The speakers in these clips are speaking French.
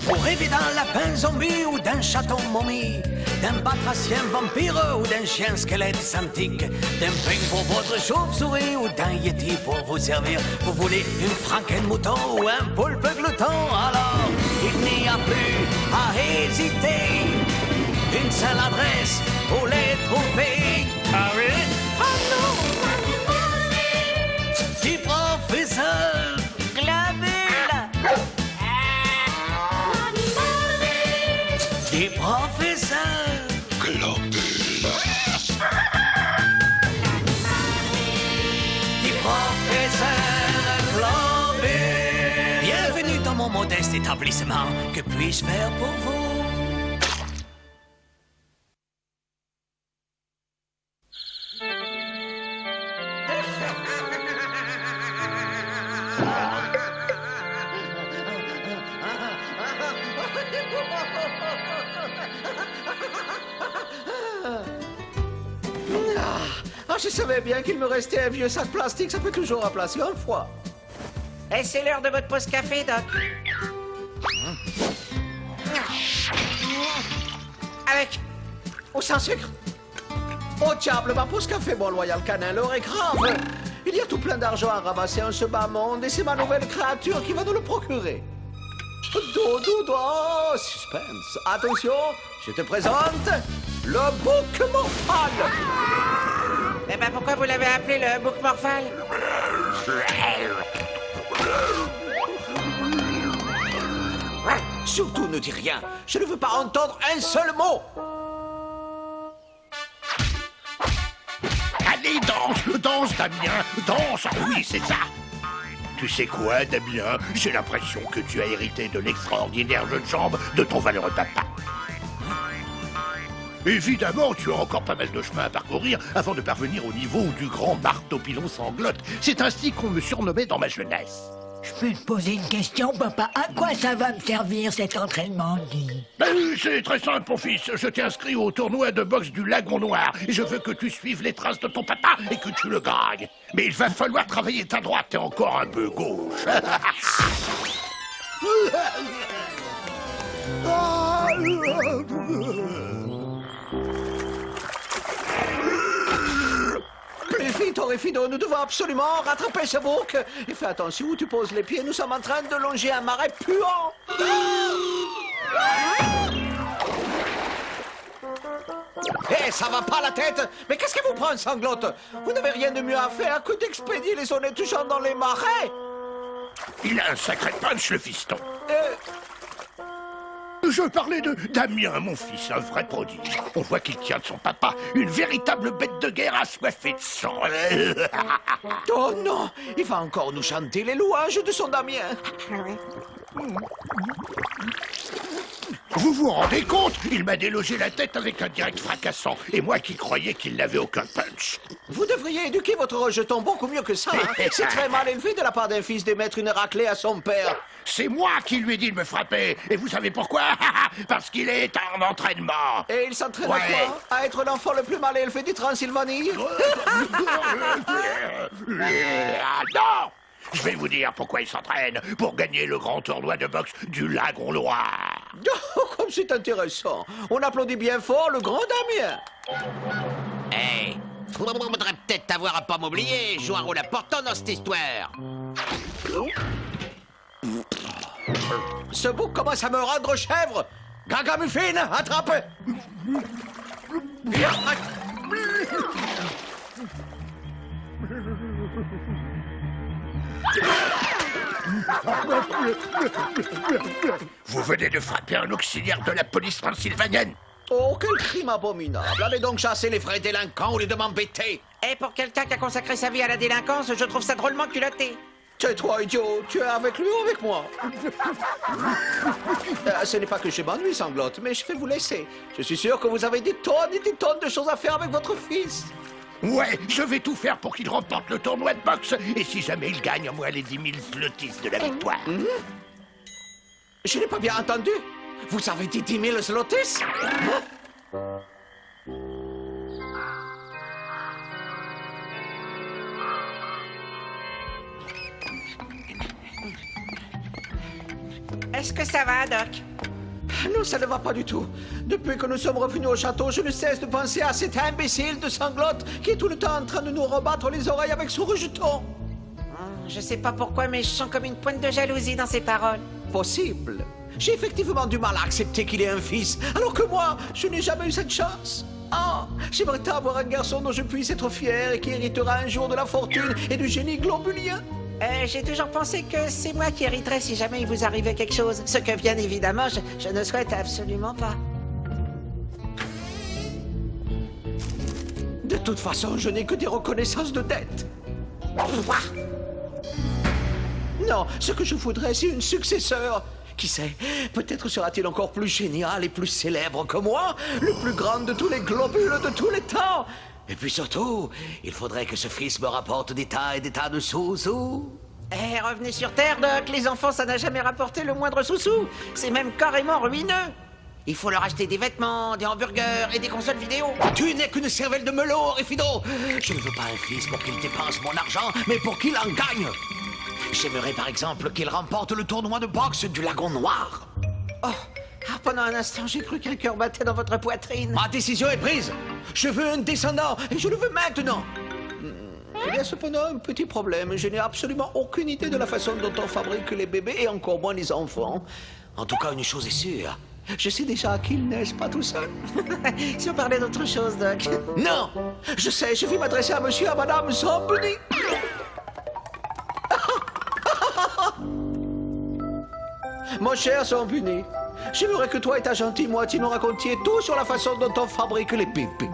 Vous rêvez d'un lapin zombie ou d'un chaton momie, d'un batracien vampire ou d'un chien squelette antique, d'un peigne pour votre chauve-souris ou d'un yeti pour vous servir. Vous voulez une franken-mouton ou un poulpe glouton? Alors, il n'y a plus à hésiter. Une seule adresse pour les trouver. Ah oui? Oh non! Du professeur Glabule. Du professeur Globule. Du professeur Globule. Bienvenue dans mon modeste établissement. Que puis-je faire pour vous? Ah, je savais bien qu'il me restait un vieux sac plastique, ça peut toujours remplacer un foie. Et c'est l'heure de votre pause café, Doc. Avec Ou sans sucre? Oh diable, ma pause café, mon loyal canin, l'heure est grave. Il y a tout plein d'argent à ramasser en ce bas monde et c'est ma nouvelle créature qui va nous le procurer. Dodo, oh, suspense. Attention, je te présente le bouc morphale. Eh ben pourquoi vous l'avez appelé le bouc morphale? Surtout ne dis rien, je ne veux pas entendre un seul mot. Allez, danse, Damien, danse, oui, c'est ça. Tu sais quoi, Damien? J'ai l'impression que tu as hérité de l'extraordinaire jeune jambe de ton valeureux papa. Évidemment, tu as encore pas mal de chemin à parcourir avant de parvenir au niveau du grand marteau pilon sanglote. C'est ainsi qu'on me surnommait dans ma jeunesse. Je peux te poser une question, papa? À quoi ça va me servir cet entraînement, dit? C'est très simple, mon fils. Je t'ai inscrit au tournoi de boxe du Lagon Noir. Et je veux que tu suives les traces de ton papa et que tu le gagnes. Mais il va falloir travailler ta droite et encore un peu gauche. Plus vite, Orifido, nous devons absolument rattraper ce bouc. Et fais attention où tu poses les pieds, nous sommes en train de longer un marais puant. Eh, ça va pas la tête? Mais qu'est-ce qui vous prend, sanglote? Vous n'avez rien de mieux à faire que d'expédier les sonnets touchants dans les marais. Il a un sacré punch, le fiston. Je parlais de Damien, mon fils, un vrai prodige. On voit qu'il tient de son papa une véritable bête de guerre assoiffée de sang. Oh non, il va encore nous chanter les louanges de son Damien. Vous vous rendez compte? Il m'a délogé la tête avec un direct fracassant. Et moi qui croyais qu'il n'avait aucun punch. Vous devriez éduquer votre rejeton beaucoup mieux que ça. Hein? C'est très mal élevé de la part d'un fils d'émettre une raclée à son père. C'est moi qui lui ai dit de me frapper. Et vous savez pourquoi? Parce qu'il est en entraînement. Et il s'entraîne à quoi? À être l'enfant le plus mal élevé du Transylvanie? Ah non! Je vais vous dire pourquoi il s'entraîne. Pour gagner le grand tournoi de boxe du Lagon Noir. Oh, comme c'est intéressant. On applaudit bien fort le grand Damien. Hey, faudrait peut-être t'avoir à pas m'oublier. Je joue un rôle important dans cette histoire. Ce bouc commence à me rendre chèvre. Gagamufine, attrape. Vous venez de frapper un auxiliaire de la police transylvanienne. Oh, quel crime abominable. Allez donc chasser les vrais délinquants au lieu de m'embêter. Et pour quelqu'un qui a consacré sa vie à la délinquance, je trouve ça drôlement culotté. Tais-toi, idiot. Tu es avec lui ou avec moi? Ce n'est pas que je m'ennuie, sanglote, mais je vais vous laisser. Je suis sûr que vous avez des tonnes et des tonnes de choses à faire avec votre fils. Ouais, je vais tout faire pour qu'il remporte le tournoi de boxe. Et si jamais il gagne, moi les 10 000 zlotys de la victoire. Je n'ai pas bien entendu. Vous avez dit 10 000 zlotys? Est-ce que ça va, Doc? Non, ça ne va pas du tout. Depuis que nous sommes revenus au château, je ne cesse de penser à cet imbécile de Sanglotte qui est tout le temps en train de nous rebattre les oreilles avec son rejeton. Je sais pas pourquoi, mais je sens comme une pointe de jalousie dans ses paroles. Possible. J'ai effectivement du mal à accepter qu'il ait un fils, alors que moi, je n'ai jamais eu cette chance. Ah, j'aimerais tant avoir un garçon dont je puisse être fier et qui héritera un jour de la fortune et du génie globulien. J'ai toujours pensé que c'est moi qui hériterais si jamais il vous arrivait quelque chose. Ce que, bien évidemment, je ne souhaite absolument pas. De toute façon, je n'ai que des reconnaissances de dette. Non, ce que je voudrais, c'est une successeur. Qui sait, peut-être sera-t-il encore plus génial et plus célèbre que moi, le plus grand de tous les globules de tous les temps. Et puis surtout, il faudrait que ce fils me rapporte des tas et des tas de sous-sous. Revenez sur Terre, Doc. Les enfants, ça n'a jamais rapporté le moindre sous-sous. C'est même carrément ruineux. Il faut leur acheter des vêtements, des hamburgers et des consoles vidéo. Tu n'es qu'une cervelle de melon, Rifido. Je ne veux pas un fils pour qu'il dépense mon argent, mais pour qu'il en gagne. J'aimerais par exemple qu'il remporte le tournoi de boxe du Lagon Noir. Pendant un instant, j'ai cru qu'un cœur battait dans votre poitrine. Ma décision est prise. Je veux un descendant et je le veux maintenant. Il y a cependant un petit problème. Je n'ai absolument aucune idée de la façon dont on fabrique les bébés et encore moins les enfants. En tout cas, une chose est sûre. Je sais déjà qu'ils naissent pas tout seuls. Si on parlait d'autre chose, Doc. Non, je sais, je vais m'adresser à monsieur et à madame Zamboni. Mon cher Zamboni, j'aimerais que toi et ta gentille moitié nous racontiez tout sur la façon dont on fabrique les bébés.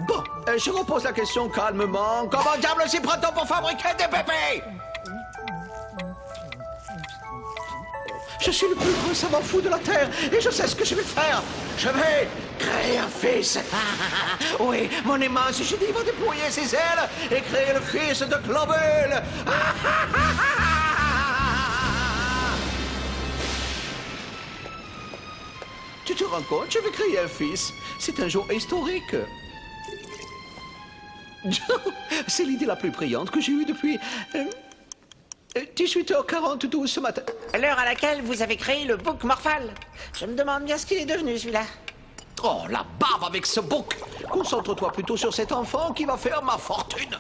Bon, je repose la question calmement. Comment diable s'y prend-on pour fabriquer des bébés? Je suis le plus grand savant fou de la Terre et je sais ce que je vais faire. Je vais créer un fils. Oui, mon immense génie va déployer ses ailes et créer le fils de Globule. Tu te rends compte, je vais créer un fils. C'est un jour historique. C'est l'idée la plus brillante que j'ai eue depuis 18h42 ce matin. L'heure à laquelle vous avez créé le bouc Morphal. Je me demande bien ce qu'il est devenu, celui-là. Oh, la bave avec ce bouc. Concentre-toi plutôt sur cet enfant qui va faire ma fortune.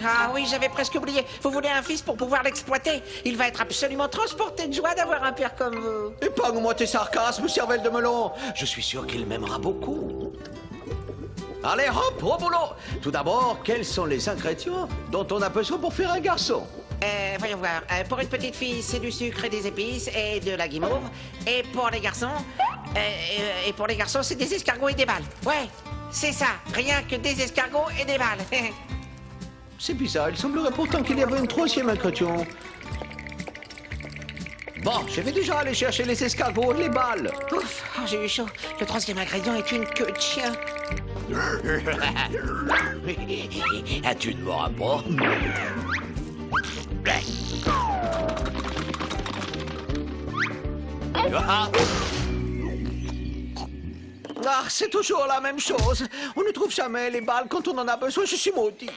Ah oui, j'avais presque oublié. Vous voulez un fils pour pouvoir l'exploiter. Il va être absolument transporté de joie d'avoir un père comme vous. Épargne-moi tes sarcasmes, cervelle de melon. Je suis sûr qu'il m'aimera beaucoup. Allez, hop, au boulot. Tout d'abord, quels sont les ingrédients dont on a besoin pour faire un garçon? Voyons voir. Pour une petite fille, c'est du sucre et des épices et de la guimauve. Et pour les garçons, c'est des escargots et des balles. Ouais, c'est ça. Rien que des escargots et des balles. C'est bizarre, il semblerait pourtant qu'il y avait un troisième ingrédient. Bon, je vais déjà aller chercher les escargots et les balles. Ouf, j'ai eu chaud. Le troisième ingrédient est une queue de chien. Ah, tu ne m'auras pas. Ah, c'est toujours la même chose. On ne trouve jamais les balles quand on en a besoin. Je suis maudit.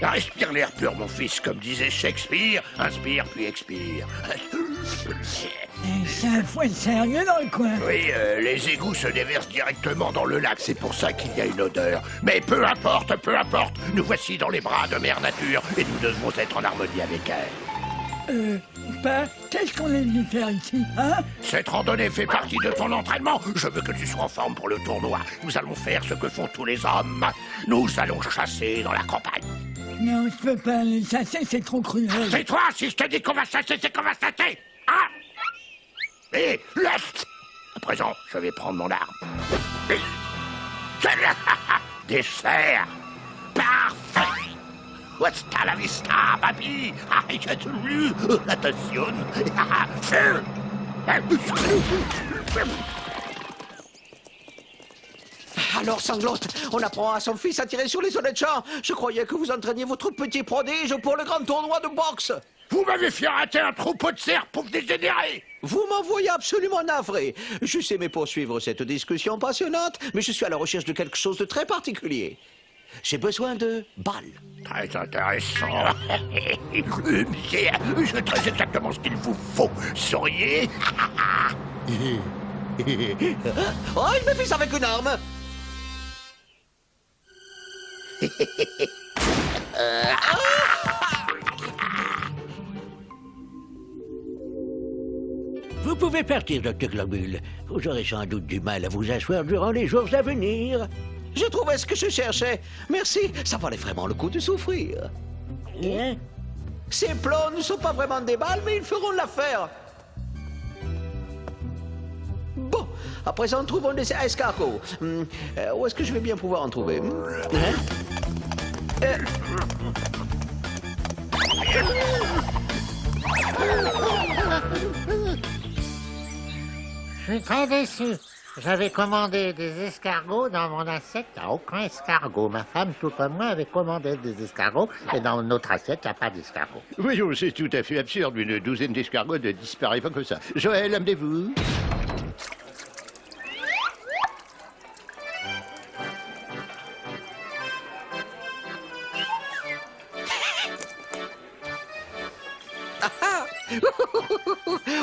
Respire l'air pur, mon fils, comme disait Shakespeare. Inspire, puis expire. C'est un foin sérieux dans le coin. Oui, les égouts se déversent directement dans le lac, c'est pour ça qu'il y a une odeur. Mais peu importe, nous voici dans les bras de Mère Nature et nous devons être en harmonie avec elle. Qu'est-ce qu'on est venu faire ici, hein? Cette randonnée fait partie de ton entraînement. Je veux que tu sois en forme pour le tournoi. Nous allons faire ce que font tous les hommes. Nous allons chasser dans la campagne. Non, je peux pas les chasser, c'est trop cruel. C'est toi, si je te dis qu'on va chasser, c'est qu'on va chasser. Hein? Et laisse. À présent, je vais prendre mon arme. Dessert. Parfait. Hasta la vista, papi. Attention. Feu. Alors, Sanglotte, on apprend à son fils à tirer sur les honnêtes gens. Je croyais que vous entraîniez votre petit prodige pour le grand tournoi de boxe. Vous m'avez fait rater un troupeau de cerfs, pauvre dégénéré! Vous m'envoyez absolument navré. J'essaie de poursuivre cette discussion passionnante, mais je suis à la recherche de quelque chose de très particulier. J'ai besoin de balles. Très intéressant. Je sais très exactement ce qu'il vous faut, sauriez? Oh, il me vise avec une arme. Vous pouvez partir, Dr. Globule. Vous aurez sans doute du mal à vous asseoir durant les jours à venir. J'ai trouvé ce que je cherchais. Merci, ça valait vraiment le coup de souffrir. Hein? Ces plombs ne sont pas vraiment des balles, mais ils feront l'affaire. Bon, à présent, trouvons des escargots. Où est-ce que je vais bien pouvoir en trouver? Je suis très déçu. J'avais commandé des escargots dans mon assiette, il n'y a aucun escargot. Ma femme, tout comme moi, avait commandé des escargots, et dans notre assiette, il n'y a pas d'escargot. Voyons, c'est tout à fait absurde. Une douzaine d'escargots ne disparaît pas comme ça. Joël, amenez-vous.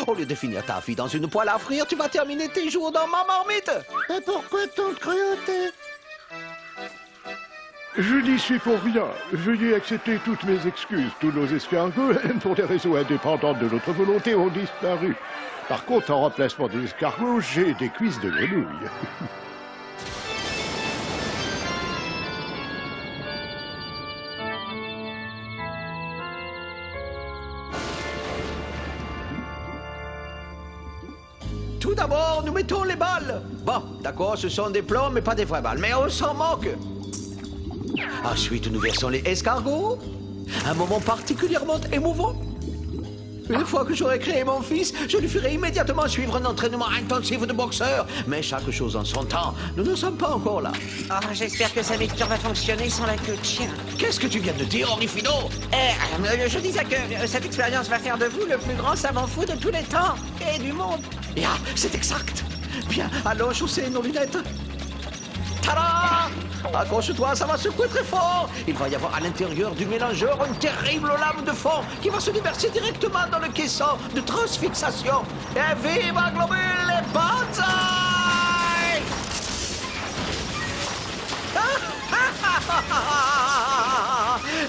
Au lieu de finir ta vie dans une poêle à frire, tu vas terminer tes jours dans ma marmite. Mais pourquoi tant de cruauté? Je n'y suis pour rien. Veuillez accepter toutes mes excuses. Tous nos escargots, pour des raisons indépendantes de notre volonté, ont disparu. Par contre, en remplacement des escargots, j'ai des cuisses de grenouille. Tout d'abord, nous mettons les balles. Bon, d'accord, ce sont des plombs, mais pas des vraies balles. Mais on s'en moque. Ensuite, nous versons les escargots. Un moment particulièrement émouvant. Une fois que j'aurai créé mon fils, je lui ferai immédiatement suivre un entraînement intensif de boxeur. Mais chaque chose en son temps, nous ne sommes pas encore là. Oh, j'espère que sa mixture va fonctionner sans la queue de chien. Qu'est-ce que tu viens de dire, Orifino? Je disais que cette expérience va faire de vous le plus grand savant fou de tous les temps et du monde. Ya, c'est exact. Bien, allons chausser nos lunettes. Tada! Accroche-toi, ça va secouer très fort. Il va y avoir à l'intérieur du mélangeur une terrible lame de fond qui va se déverser directement dans le caisson de transfixation. Et viva Globule et banzai!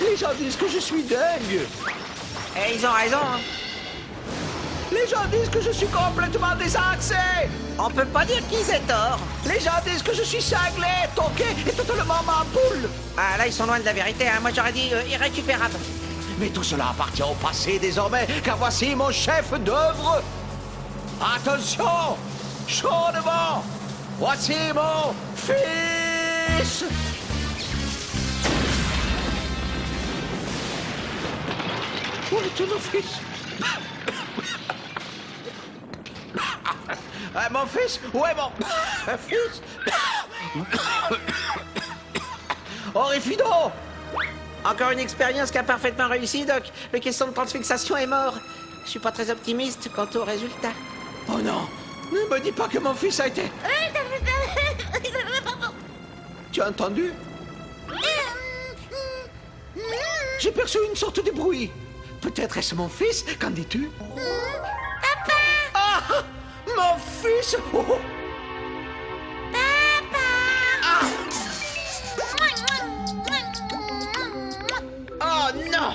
Les gens disent que je suis dingue. Et ils ont raison, hein. Les gens disent que je suis complètement désaxé. On peut pas dire qu'ils aient tort. Les gens disent que je suis cinglé, toqué et totalement ma boule. Ah, là, ils sont loin de la vérité, hein. Moi, j'aurais dit irrécupérable. Mais tout cela appartient au passé désormais, car voici mon chef d'œuvre. Attention, chaudement, voici mon fils. Où est mon fils? Mon fils? Où est mon fils? Orifino! Encore une expérience qui a parfaitement réussi, Doc. Le caisson de transfixation est mort. Je suis pas très optimiste quant au résultat. Oh non! Ne me dis pas que mon fils a été... Tu as entendu? J'ai perçu une sorte de bruit. Peut-être est-ce mon fils? Qu'en dis-tu? Papa! Ah! Mon fils! Oh! Ah! Oh non!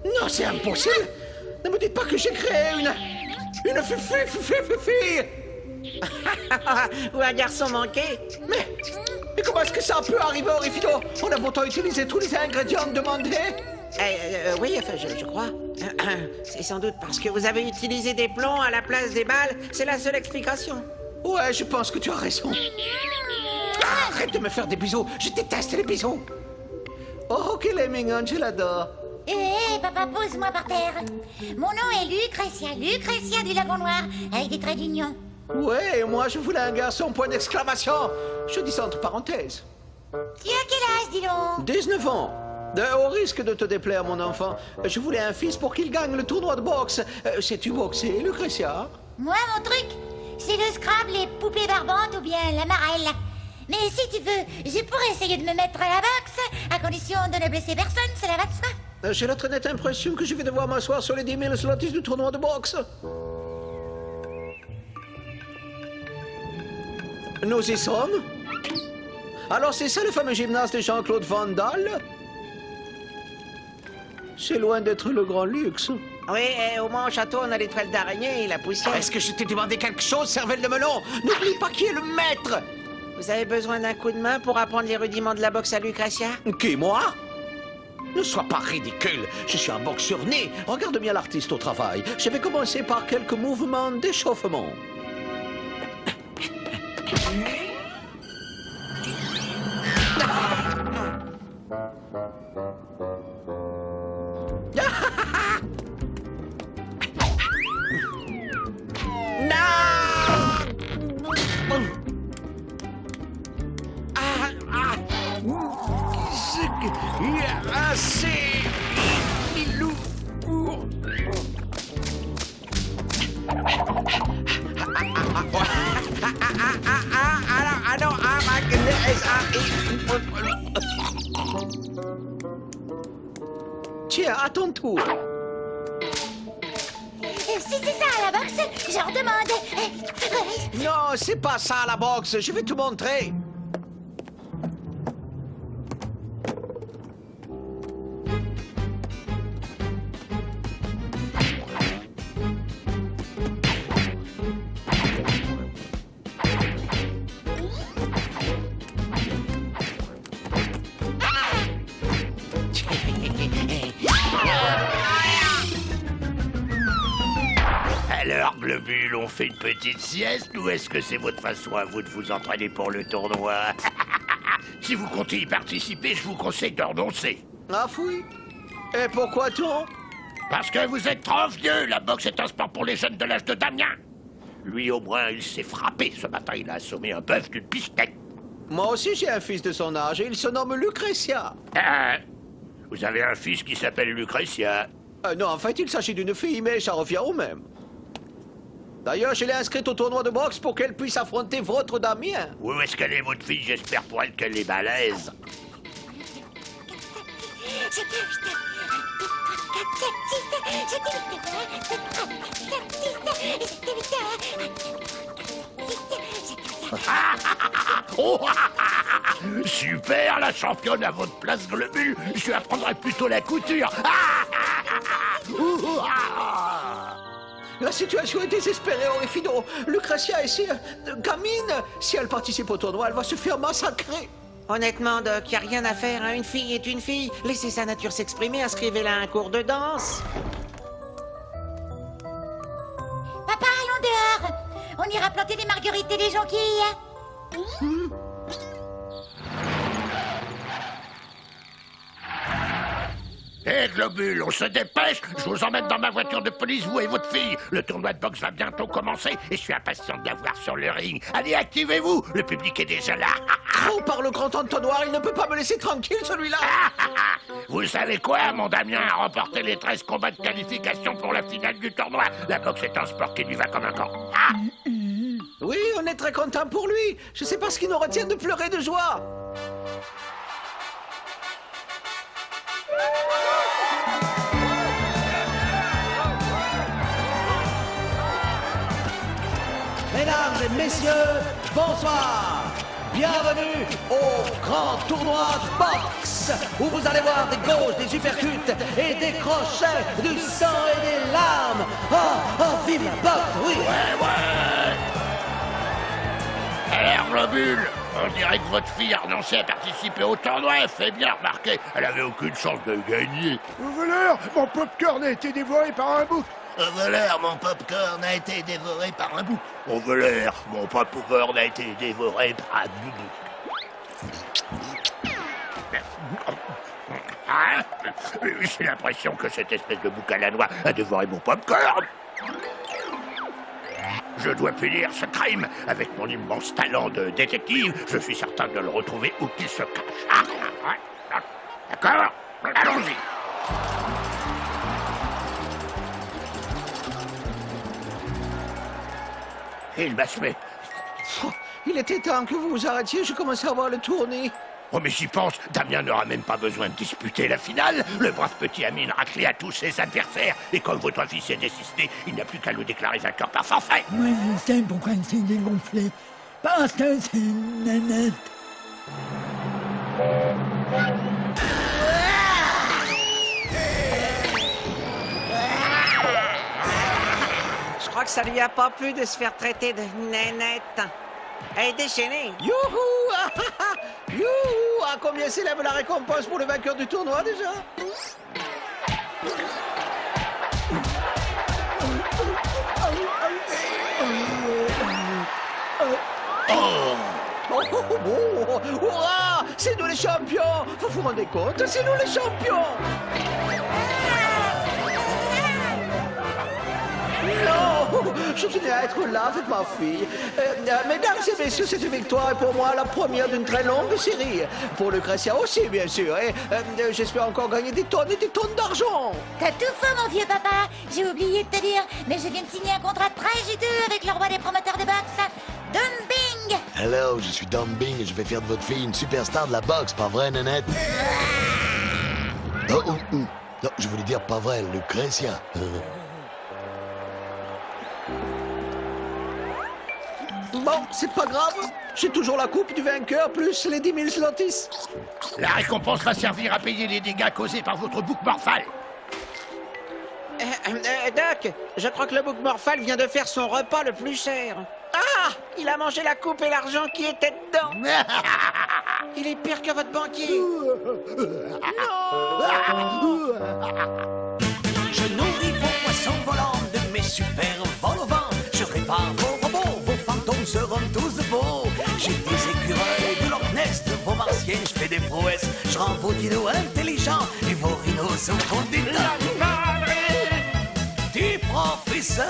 Non, c'est impossible! Ne me dites pas que j'ai créé une fille! Ou un garçon manqué. Mais comment est-ce que ça peut arriver, Orifino? On a pourtant utilisé tous les ingrédients demandés. Oui, enfin, je crois. C'est sans doute parce que vous avez utilisé des plombs à la place des balles. C'est la seule explication. Ouais, je pense que tu as raison. Arrête de me faire des bisous. Je déteste les bisous. Oh, qu'elle est mignonne, je l'adore. Hé, papa, pose-moi par terre. Mon nom est Lucretia du Lagon Noir, avec des traits d'union. Ouais, moi je voulais un garçon, point d'exclamation. Je dis ça entre parenthèses. Tu as quel âge, dis donc? 19 ans. Au risque de te déplaire, mon enfant, je voulais un fils pour qu'il gagne le tournoi de boxe. Sais-tu boxer, Lucretia? Moi, mon truc, c'est le Scrabble, les poupées barbantes ou bien la marelle. Mais si tu veux, je pourrais essayer de me mettre à la boxe, à condition de ne blesser personne, cela va de soi. J'ai la très nette impression que je vais devoir m'asseoir sur les 10 000 zlotys du tournoi de boxe. Nous y sommes? Alors c'est ça le fameux gymnase de Jean-Claude Van Damme? C'est loin d'être le grand luxe. Oui, et au moins au château, on a les toiles d'araignée et la poussière. Est-ce que je t'ai demandé quelque chose, cervelle de melon? N'oublie pas qui est le maître! Vous avez besoin d'un coup de main pour apprendre les rudiments de la boxe à Lucretia? Qui, moi? Ne sois pas ridicule, je suis un boxeur né. Regarde bien l'artiste au travail. Je vais commencer par quelques mouvements d'échauffement. Tiens, à ton tour. Si c'est ça à la boxe, j'en demande. Non, c'est pas ça la boxe, je vais te montrer. Alors, Globule, on fait une petite sieste ou est-ce que c'est votre façon à vous de vous entraîner pour le tournoi? Si vous comptez y participer, je vous conseille de renoncer. Ah fouille. Et pourquoi tant? Parce que vous êtes trop vieux. La boxe est un sport pour les jeunes de l'âge de Damien. Lui, au moins, il s'est frappé. Ce matin, il a assommé un bœuf d'une pistette. Moi aussi, j'ai un fils de son âge et il se nomme Lucretia. Vous avez un fils qui s'appelle Lucretia. Non, en fait, il s'agit d'une fille, mais ça revient au même. D'ailleurs, je l'ai inscrite au tournoi de boxe pour qu'elle puisse affronter votre Damien. Où est-ce qu'elle est, votre fille? J'espère pour elle qu'elle est balèze. Super, la championne à votre place, Globule. Je lui apprendrai plutôt la couture. La situation est désespérée, Orifido. Lucretia est si gamine. Si elle participe au tournoi, elle va se faire massacrer. Honnêtement, Doc, y a rien à faire, hein. Une fille est une fille. Laissez sa nature s'exprimer, inscrivez-la à un cours de danse. Papa, allons dehors. On ira planter des marguerites et des jonquilles. Hé, Globule, on se dépêche. Je vous emmène dans ma voiture de police, vous et votre fille. Le tournoi de boxe va bientôt commencer et je suis impatient de la voir sur le ring. Allez, activez-vous. Le public est déjà là. Oh, par le grand entonnoir, il ne peut pas me laisser tranquille, celui-là. Vous savez quoi? Mon Damien a remporté les 13 combats de qualification pour la finale du tournoi. La boxe est un sport qui lui va comme un gant. Oui, on est très content pour lui. Je sais pas ce qui nous retient de pleurer de joie. Mesdames et messieurs, bonsoir. Bienvenue au grand tournoi de boxe, où vous allez voir des gauches, des uppercuts et des crochets, du sang et des larmes. Oh, vive la boxe, oui. Ouais. Alors, Globule, on dirait que votre fille a renoncé à participer au tournoi. Elle fait bien remarquer. Elle avait aucune chance de gagner. Au voleur, mon popcorn a été dévoré par un bouc. Au voleur, mon popcorn a été dévoré par un bouc. Au voleur, mon popcorn a été dévoré par un bouc. Hein? J'ai l'impression que cette espèce de bouc à la noix a dévoré mon popcorn. Je dois punir ce crime avec mon immense talent de détective. Je suis certain de le retrouver où qu'il se cache. D'accord? Allons-y. Il m'a semé. Oh, il était temps que vous vous arrêtiez, je commençais à voir le tournis. Oh, mais j'y pense, Damien n'aura même pas besoin de disputer la finale. Le brave petit a mis une raclée à tous ses adversaires. Et comme votre fils est désisté, il n'a plus qu'à nous déclarer vainqueur par forfait. Moi, je sais pourquoi c'est dégonflé. Parce que c'est une nanette. Je crois que ça lui a pas plu de se faire traiter de nénette. Elle est déchaînée. Youhou! Ah, ah, ah. Youhou! À combien s'élève la récompense pour le vainqueur du tournoi déjà? Oh, oh, oh, hurrah! C'est nous les champions! Vous vous rendez compte? C'est nous les champions! Non! Je tenais à être là avec ma fille. Mesdames et messieurs, cette victoire est pour moi la première d'une très longue série. Pour Lucretia aussi, bien sûr. Et j'espère encore gagner des tonnes et des tonnes d'argent. T'as tout faux, mon vieux papa. J'ai oublié de te dire, mais je viens de signer un contrat très juteux avec le roi des promoteurs de boxe, Dumbing. Hello, je suis Dumbing et je vais faire de votre fille une superstar de la boxe, pas vrai, Nanette? Oh, oh, oh. Non, je voulais dire pas vrai, Lucretia. Bon, c'est pas grave. J'ai toujours la coupe du vainqueur plus les 10 000 zlotys. La récompense va servir à payer les dégâts causés par votre bouc morphale. Doc, je crois que le bouc morphale vient de faire son repas le plus cher. Ah! Il a mangé la coupe et l'argent qui était dedans. Il est pire que votre banquier. Je nourris vos poissons volants de mes super vols au vent. Je répare vos robots, vos fantômes seront tous beaux. J'ai des écureuils de Loch Ness, de vos martiens, je fais des prouesses. Je rends vos dinos intelligents et vos rhinos au fond des tas. Du professeur